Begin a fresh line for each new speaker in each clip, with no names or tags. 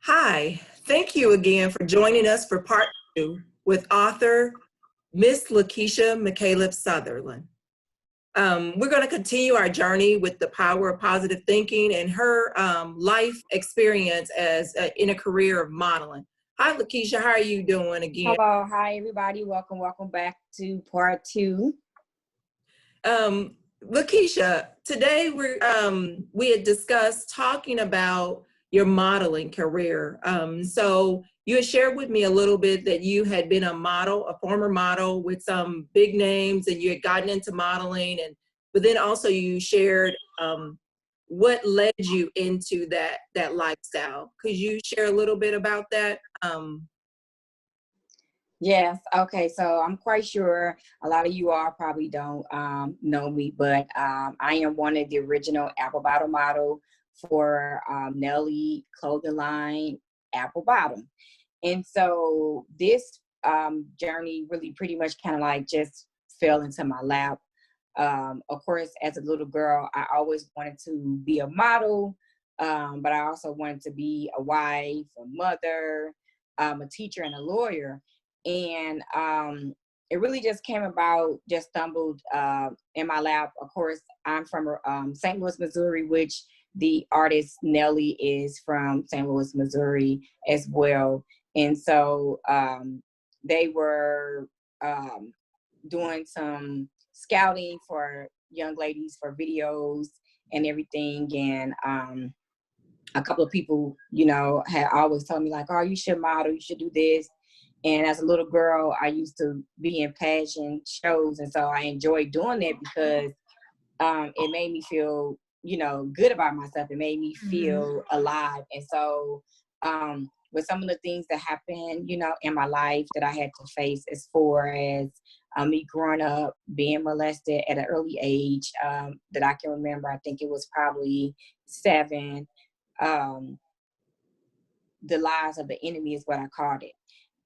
Hi, thank you again for joining us for part two with author Miss LaKaisha McCaleb Sutherland. We're going to continue our journey with the power of positive thinking and her life experience as in a career of modeling. Hi, LaKaisha, how are you doing again?
Hello, hi everybody. Welcome back to part two.
LaKaisha, today we had discussed talking about your modeling career. So you had shared with me a little bit that you had been a former model with some big names, and you had gotten into modeling, but then also you shared what led you into that lifestyle. Could you share a little bit about that?
Yes, okay, so I'm quite sure a lot of you all probably don't know me, but I am one of the original apple bottom model for Nelly clothing line Apple Bottom. And so this journey really pretty much kind of like just fell into my lap. Of course, as a little girl, I always wanted to be a model, but I also wanted to be a wife, a mother, a teacher, and a lawyer. And it really just came about, just stumbled in my lap. Of course, I'm from St. Louis, Missouri, which the artist Nelly is from St. Louis, Missouri as well. And so they were doing some scouting for young ladies for videos and everything. And a couple of people, had always told me like, oh, you should model, you should do this. And as a little girl, I used to be in pageant shows. And so I enjoyed doing that because it made me feel, good about myself. It made me feel alive. And so with some of the things that happened, in my life that I had to face as far as me growing up, being molested at an early age that I can remember, I think it was probably 7. The lies of the enemy is what I called it.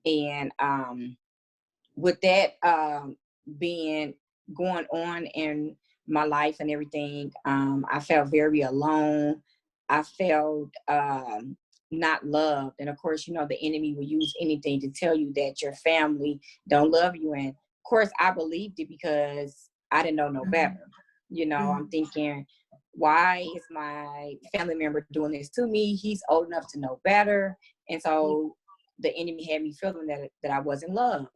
And with that being going on in my life and everything, I felt very alone. I felt not loved. And of course, the enemy will use anything to tell you that your family don't love you. And of course, I believed it because I didn't know no better. I'm thinking, why is my family member doing this to me? He's old enough to know better. And so the enemy had me feeling that I wasn't loved.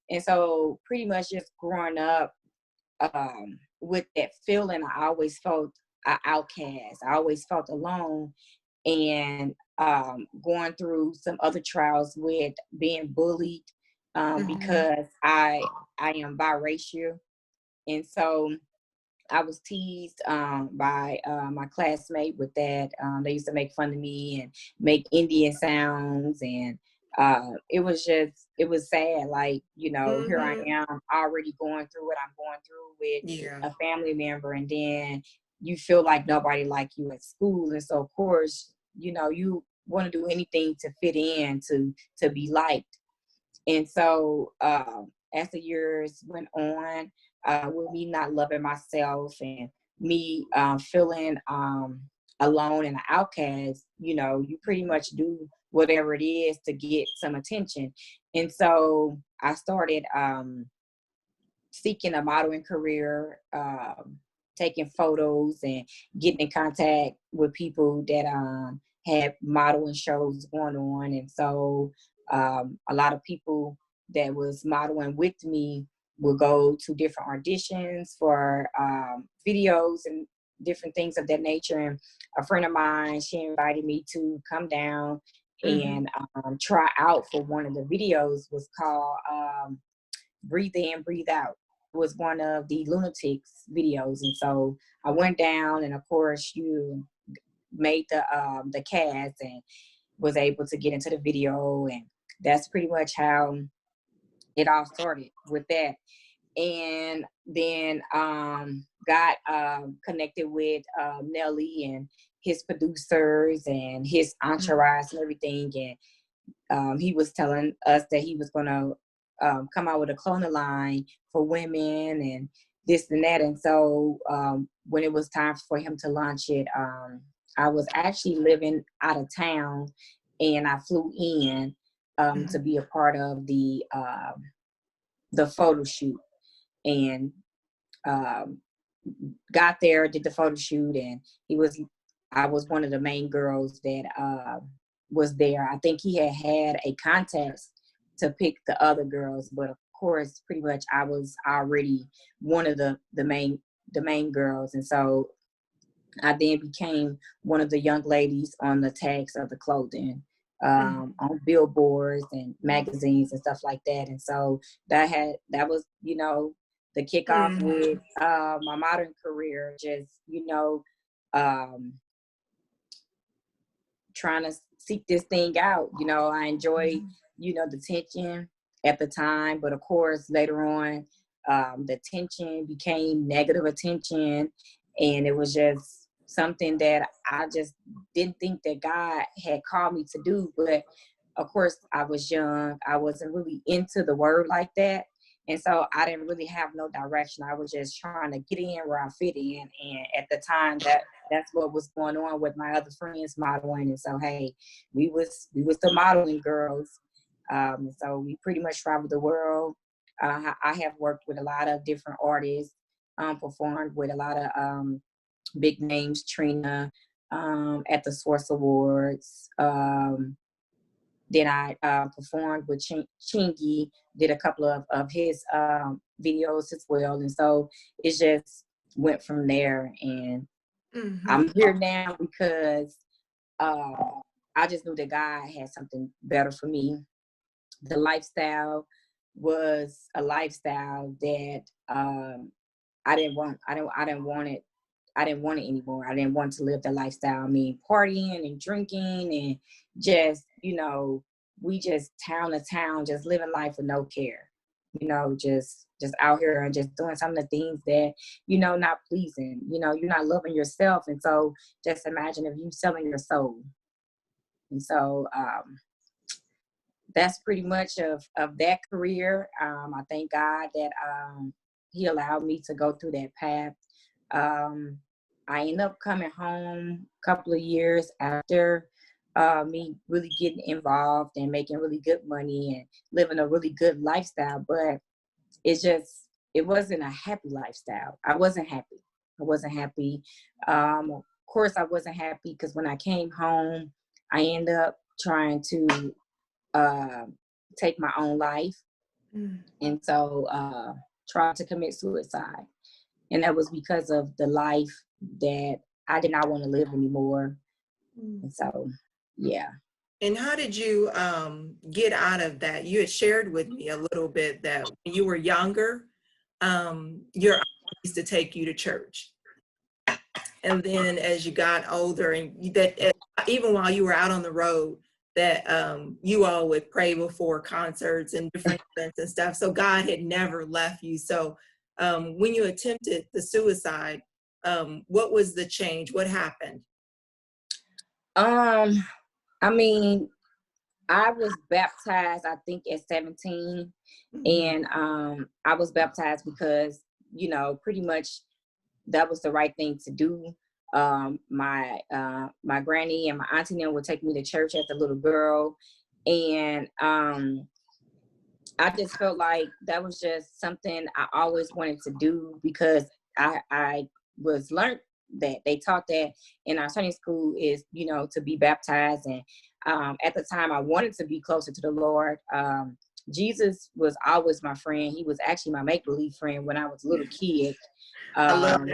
And so pretty much just growing up with that feeling, I always felt an outcast. I always felt alone. And going through some other trials with being bullied because I am biracial. And so I was teased by my classmate with that. They used to make fun of me and make Indian sounds. And it was sad. Like, here I am already going through what I'm going through with a family member. And then you feel like nobody like you at school. And so, of course, you want to do anything to fit in, to be liked. And so as the years went on, with me not loving myself and me feeling alone and an outcast, you pretty much do whatever it is to get some attention. And so I started seeking a modeling career, taking photos and getting in contact with people that had modeling shows going on. And so a lot of people that was modeling with me would go to different auditions for videos and different things of that nature. And a friend of mine, she invited me to come down and try out for one of the videos. Was called Breathe In, Breathe Out. It was one of the Lunatics videos. And so I went down, and of course you made the cast and was able to get into the video. And that's pretty much how it all started with that. And then got connected with Nelly and his producers and his entourage and everything. And he was telling us that he was going to come out with a clothing line for women and this and that. And so when it was time for him to launch it, I was actually living out of town. and I flew in to be a part of the photo shoot, and got there, did the photo shoot, and I was one of the main girls that was there. I think he had a contest to pick the other girls, but of course, pretty much I was already one of the main girls, and so I then became one of the young ladies on the tags of the clothing, on billboards and magazines and stuff like that. And so that was, the kickoff with my modern career, just, trying to seek this thing out. I enjoyed, the tension at the time, but of course later on, the tension became negative attention, and it was just something that I just didn't think that God had called me to do. But of course, I was young. I wasn't really into the word like that. And so I didn't really have no direction. I was just trying to get in where I fit in. And at the time, that's what was going on with my other friends modeling. And so, hey, we was the modeling girls. So we pretty much traveled the world. I have worked with a lot of different artists, performed with a lot of big names, Trina, at the Source Awards. Then I performed with Chingy, did a couple of his videos as well. And so it just went from there. And I'm here now because I just knew that God had something better for me. The lifestyle was a lifestyle that I didn't want it. I didn't want it anymore. I didn't want to live the lifestyle. I mean, partying and drinking and just, we just town to town, just living life with no care, just out here and just doing some of the things that, not pleasing, you're not loving yourself. And so just imagine if you selling your soul. And so that's pretty much of that career. I thank God that he allowed me to go through that path. I ended up coming home a couple of years after me really getting involved and making really good money and living a really good lifestyle. But it wasn't a happy lifestyle. I wasn't happy. Of course, I wasn't happy because when I came home, I ended up trying to take my own life. And so tried to commit suicide. And that was because of the life that I did not want to live anymore. And so, yeah.
And how did you get out of that? You had shared with me a little bit that when you were younger, your aunt used to take you to church. And then as you got older, and that even while you were out on the road, that you all would pray before concerts and different events and stuff. So God had never left you. So when you attempted the suicide, what was the change? What happened?
I mean, I was baptized, I think, at 17. And I was baptized because, pretty much that was the right thing to do. My granny and my auntie would take me to church as a little girl. And I just felt like that was just something I always wanted to do because I was learned that they taught that in our Sunday school is, to be baptized. And at the time I wanted to be closer to the Lord. Jesus was always my friend. He was actually my make-believe friend when I was a little kid. When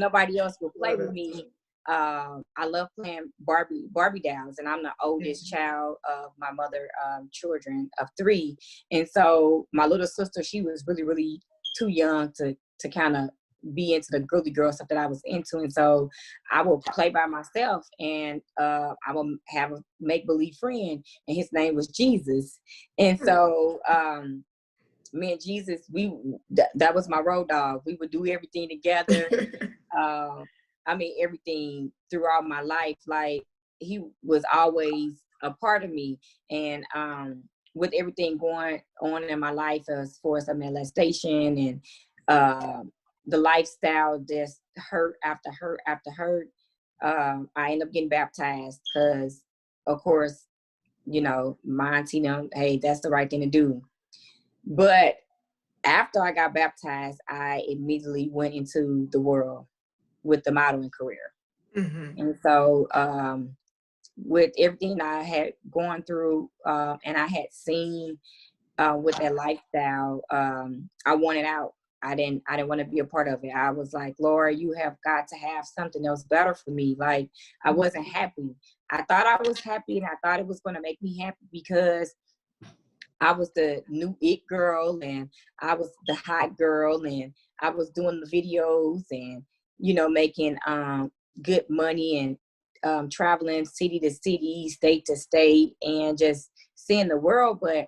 nobody else would play with me. I love playing Barbie dolls, and I'm the oldest child of my mother children of 3. And so my little sister, she was really, really too young to kind of be into the girly girl stuff that I was into. And so I will play by myself, and I will have a make-believe friend, and his name was Jesus. And so me and Jesus, that was my road dog. We would do everything together. Everything throughout my life. Like, he was always a part of me. And with everything going on in my life as far as molestation and the lifestyle, just hurt after hurt after hurt, I ended up getting baptized because of course, you know, my auntie know, hey, that's the right thing to do. But after I got baptized, I immediately went into the world with the modeling career.
Mm-hmm.
And so with everything I had gone through and I had seen with that lifestyle, I wanted out. I didn't want to be a part of it. I was like, Lord, you have got to have something else better for me. Like, I wasn't happy. I thought I was happy, and I thought it was going to make me happy because I was the new it girl, and I was the hot girl, and I was doing the videos and, you know, making good money and traveling city to city, state to state, and just seeing the world. But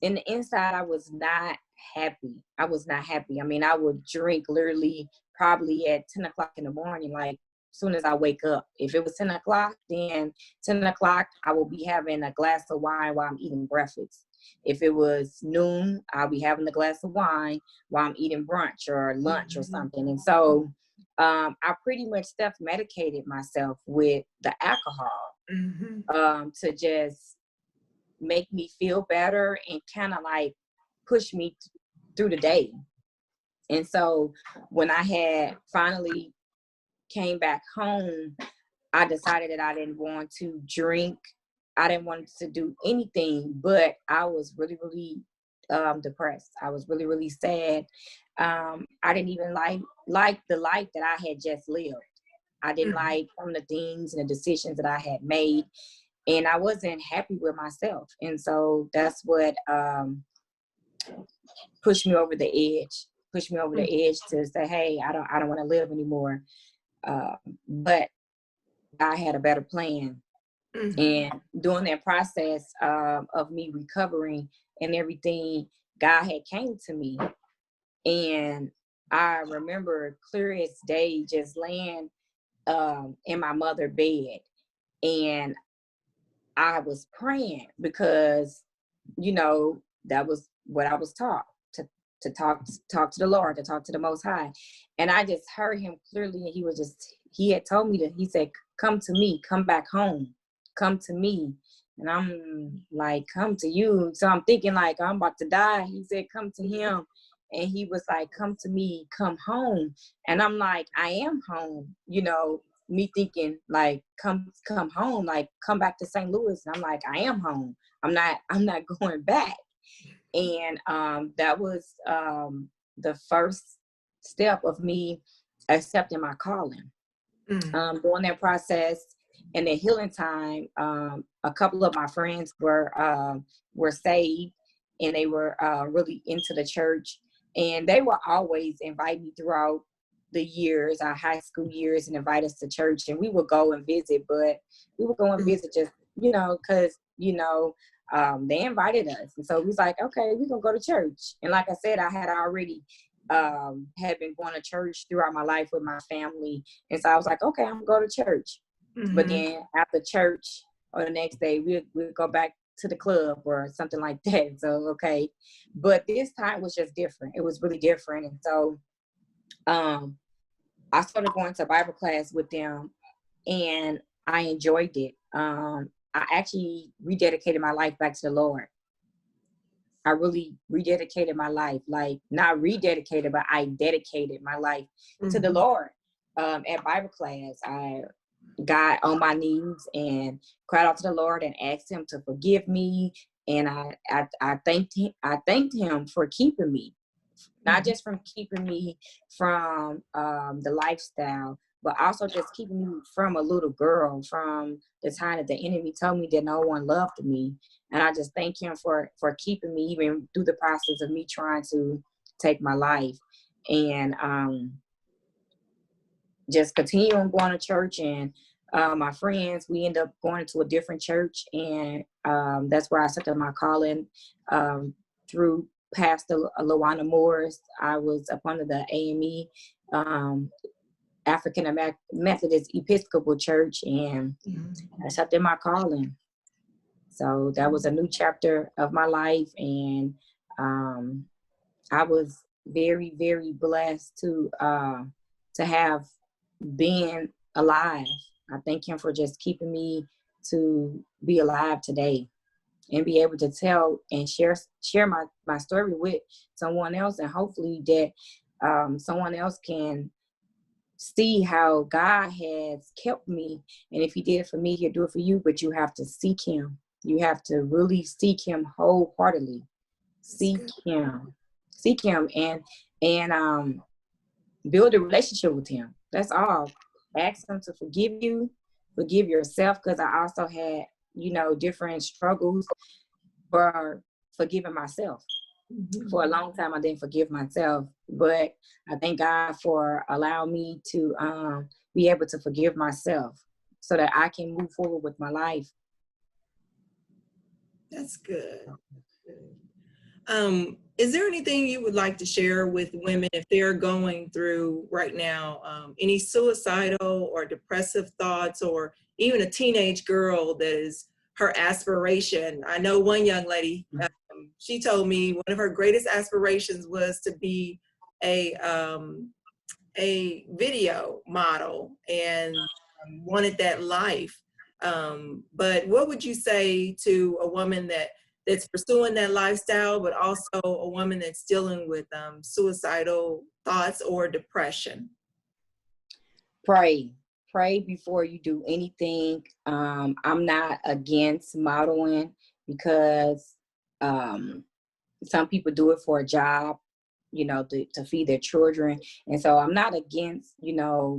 in the inside, I was not happy. I was not happy. I mean, I would drink literally probably at 10 o'clock in the morning, like as soon as I wake up. If it was 10 o'clock, then 10 o'clock, I will be having a glass of wine while I'm eating breakfast. If it was noon, I'll be having a glass of wine while I'm eating brunch or lunch or something. And so I pretty much self-medicated myself with the alcohol to just make me feel better and kind of like push me through the day. And so when I had finally came back home, I decided that I didn't want to drink. I didn't want to do anything, but I was really, really depressed. I was really, really sad. I didn't even like the life that I had just lived. I didn't like some of the things and the decisions that I had made, and I wasn't happy with myself. And so that's what pushed me over the edge. Pushed me over the edge to say, "Hey, I don't want to live anymore." But I had a better plan. And during that process of me recovering and everything, God had came to me. And I remember clear as day just laying in my mother's bed. And I was praying because, you know, that was what I was taught to talk to the Lord, to talk to the Most High. And I just heard him clearly, and he had told me he said, come to me, come back home, come to me. And I'm like, come to you. So I'm thinking like, I'm about to die. He said, come to him. And he was like, come to me, come home. And I'm like, I am home, you know, me thinking like, come home, like come back to St. Louis. And I'm like, I am home. I'm not going back. And that was the first step of me accepting my calling. During that process and the healing time, a couple of my friends were saved, and they were really into the church, and they would always invite me throughout the years, our high school years, and invite us to church, and we would go and visit. But we would go and visit just, you know, because, you know, they invited us. And so we was like, okay, we're going to go to church. And like I said, I had already had been going to church throughout my life with my family. And so I was like, okay, I'm going to go to church. But then after church or the next day, we'll go back to the club or something like that. So, okay. But this time was just different. It was really different. And so I started going to Bible class with them, and I enjoyed it. I actually rededicated my life back to the Lord. I really rededicated my life, like not rededicated, but I dedicated my life to the Lord. At Bible class, I got on my knees and cried out to the Lord and asked him to forgive me. And I thanked him for keeping me, not just from keeping me from the lifestyle, but also just keeping me from a little girl, from the time that the enemy told me that no one loved me. And I just thank him for keeping me even through the process of me trying to take my life. And just continue on going to church. And my friends, we end up going to a different church. And that's where I accepted my calling through Pastor Lawana Morris. I was up under the AME, African Methodist Episcopal Church, and I accepted my calling. So that was a new chapter of my life, and I was very, very blessed to have been alive. I thank him for just keeping me to be alive today and be able to tell and share my story with someone else, and hopefully that someone else can see how God has kept me. And if he did it for me, he'll do it for you, but you have to seek him. You have to really seek him wholeheartedly. Seek him and build a relationship with him. That's all. Ask him to forgive you, forgive yourself, because I also had, different struggles for forgiving myself. For a long time, I didn't forgive myself, but I thank God for allowing me to be able to forgive myself so that I can move forward with my life.
That's good. Is there anything you would like to share with women if they're going through right now any suicidal or depressive thoughts, or even a teenage girl that is her aspiration? I know one young lady, she told me one of her greatest aspirations was to be a video model and wanted that life. But what would you say to a woman that's pursuing that lifestyle, but also a woman that's dealing with suicidal thoughts or depression?
Pray before you do anything. I'm not against modeling because some people do it for a job, to feed their children. And so I'm not against,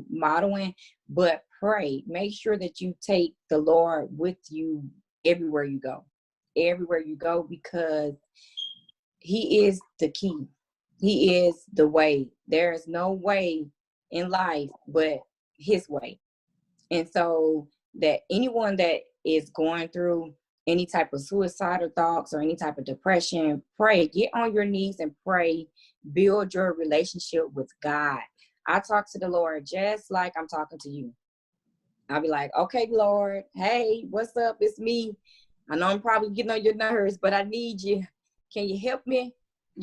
modeling, but pray. Make sure that you take the Lord with you everywhere you go, because he is the key. He is the way. There is no way in life but his way. And so that anyone that is going through any type of suicidal thoughts or any type of depression, pray, get on your knees and pray, build your relationship with God. I talk to the Lord just like I'm talking to you. I'll be like, okay, Lord, hey, what's up? It's me. I know I'm probably getting on your nerves, but I need you. Can you help me?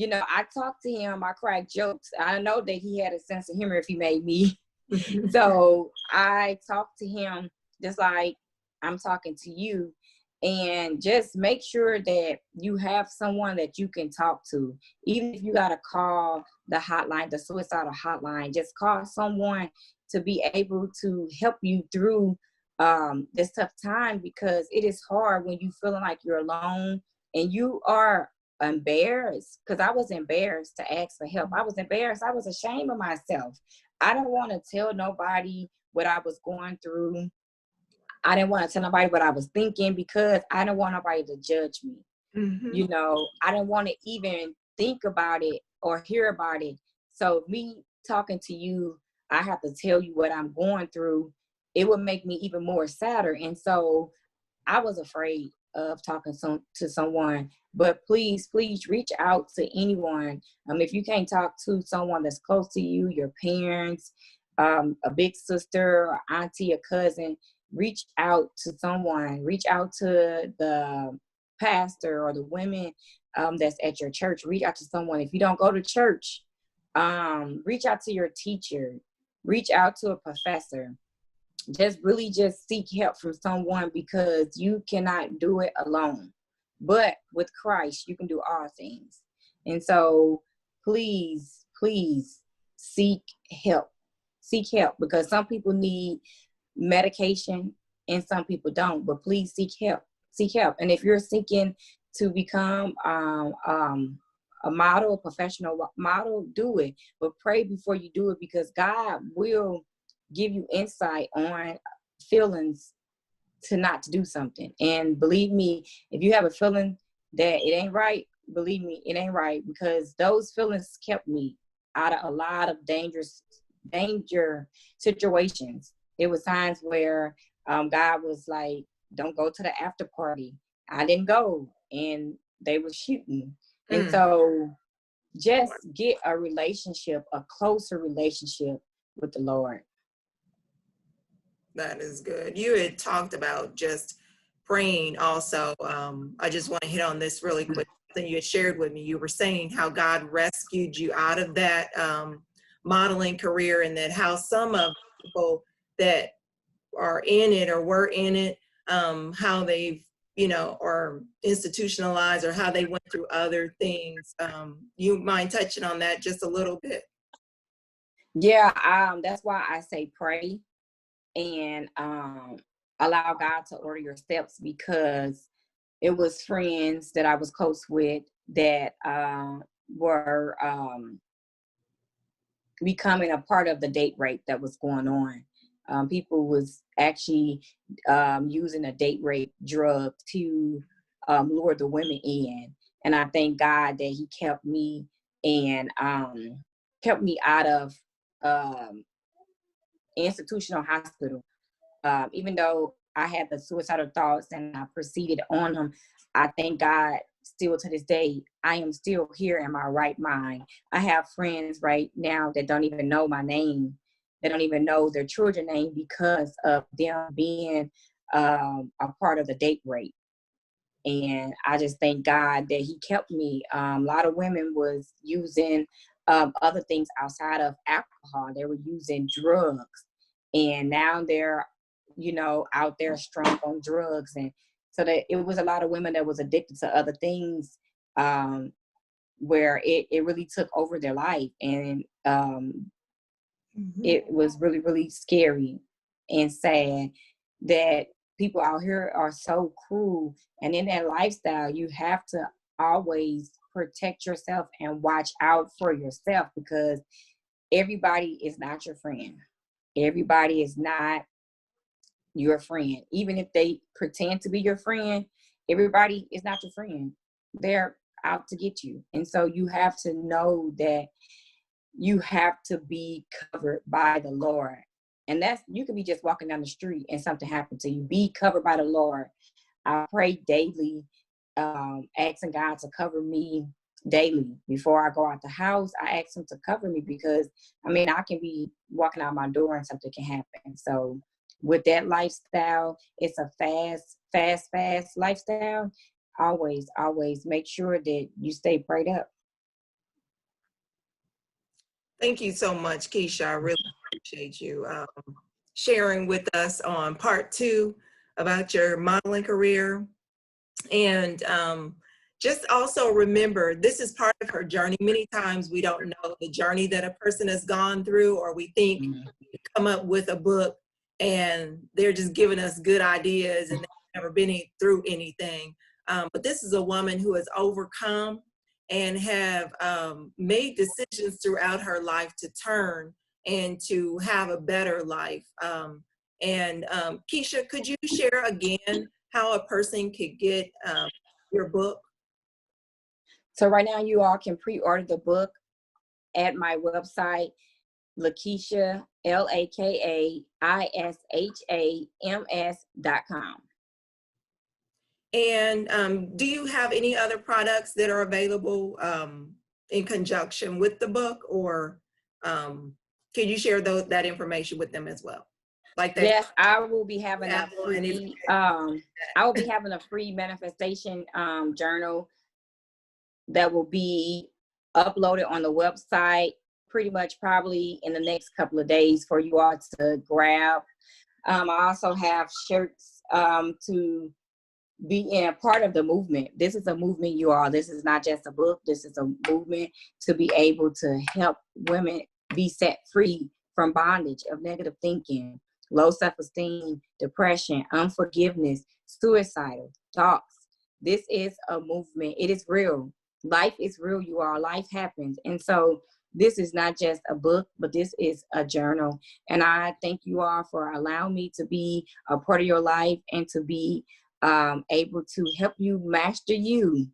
I talk to him, I crack jokes. I know that he had a sense of humor if he made me. So I talk to him just like I'm talking to you, and just make sure that you have someone that you can talk to. Even if you got to call the hotline, the suicidal hotline, just call someone to be able to help you through this tough time, because it is hard when you feeling like you're alone and you are embarrassed, because I was embarrassed to ask for help. I was embarrassed. I was ashamed of myself. I didn't want to tell nobody what I was going through. I didn't want to tell nobody what I was thinking, because I didn't want nobody to judge me.
Mm-hmm.
I didn't want to even think about it or hear about it. So me talking to you, I have to tell you what I'm going through. It would make me even more sadder. And so I was afraid of talking to someone. But please reach out to anyone. If you can't talk to someone that's close to you, your parents, a big sister, or auntie, or cousin, reach out to someone. Reach out to the pastor or the women that's at your church. Reach out to someone. If you don't go to church, reach out to your teacher. Reach out to a professor. Just seek help from someone, because you cannot do it alone. But with Christ, you can do all things. And so please seek help. Seek help, because some people need medication and some people don't. But please seek help. Seek help. And if you're seeking to become a model, a professional model, do it. But pray before you do it, because God will give you insight on feelings to not to do something. And believe me, if you have a feeling that it ain't right, believe me, it ain't right, because those feelings kept me out of a lot of danger situations. There was times where God was like, don't go to the after party. I didn't go, and they were shooting. And so just get a relationship, a closer relationship with the Lord.
That is good. You had talked about just praying also. I just want to hit on this really quick. Something you had shared with me. You were saying how God rescued you out of that modeling career, and that how some of the people that are in it or were in it how they've, or institutionalized, or how they went through other things. You mind touching on that just a little bit?
Yeah, that's why I say pray and allow God to order your steps, because it was friends that I was close with that were becoming a part of the date rape that was going on. People was actually using a date rape drug to lure the women in. And I thank God that he kept me and kept me out of institutional hospital. Even though I had the suicidal thoughts and I proceeded on them, I thank God still to this day, I am still here in my right mind. I have friends right now that don't even know my name. They don't even know their children's name because of them being a part of the date rape. And I just thank God that he kept me. A lot of women was using other things outside of alcohol. They were using drugs. And now they're, out there strung on drugs. And so that it was a lot of women that was addicted to other things, where it really took over their life. And it was really, really scary and sad that people out here are so cruel. And in that lifestyle, you have to always protect yourself and watch out for yourself, because everybody is not your friend. Everybody is not your friend. Even if they pretend to be your friend, everybody is not your friend. They're out to get you. And so you have to know that you have to be covered by the Lord. And that's, you could be just walking down the street and something happened to you. Be covered by the Lord. I pray daily, asking God to cover me daily. Before I go out the house, I ask him to cover me, because I can be walking out my door and something can happen. So with that lifestyle, it's a fast lifestyle. Always make sure that you stay prayed up.
Thank you so much, Keisha. I really appreciate you sharing with us on part 2 about your modeling career. And just also remember, this is part of her journey. Many times we don't know the journey that a person has gone through, or we think we come up with a book and they're just giving us good ideas and they've never been through anything. But this is a woman who has overcome and have made decisions throughout her life to turn and to have a better life. Keisha, could you share again how a person could get your book?
So right now you all can pre-order the book at my website, LaKaisha, LaKaishams.com.
And do you have any other products that are available in conjunction with the book, or can you share that information with them as well? Like that?
Yes, I will be having a free manifestation journal that will be uploaded on the website pretty much probably in the next couple of days for you all to grab. I also have shirts to be in a part of the movement. This is a movement, you all. This is not just a book. This is a movement to be able to help women be set free from bondage of negative thinking, low self-esteem, depression, unforgiveness, suicidal thoughts. This is a movement. It is real. Life is real, you all. Life happens. And so this is not just a book, but this is a journal. And I thank you all for allowing me to be a part of your life and to be able to help you master you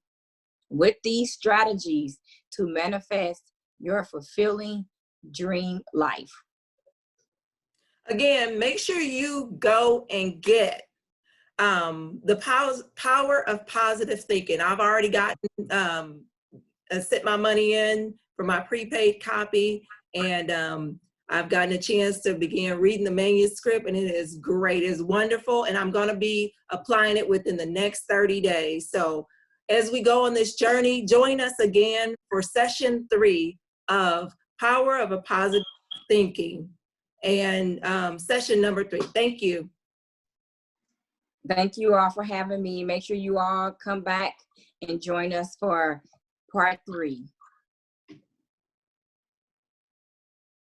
with these strategies to manifest your fulfilling dream life.
Again, make sure you go and get the power of positive thinking. I've already gotten set my money in for my prepaid copy, and I've gotten a chance to begin reading the manuscript, and it is great. It's wonderful, and I'm going to be applying it within the next 30 days. So as we go on this journey, join us again for session 3 of Power of a Positive Thinking, and session number 3. Thank you.
Thank you all for having me. Make sure you all come back and join us for part 3.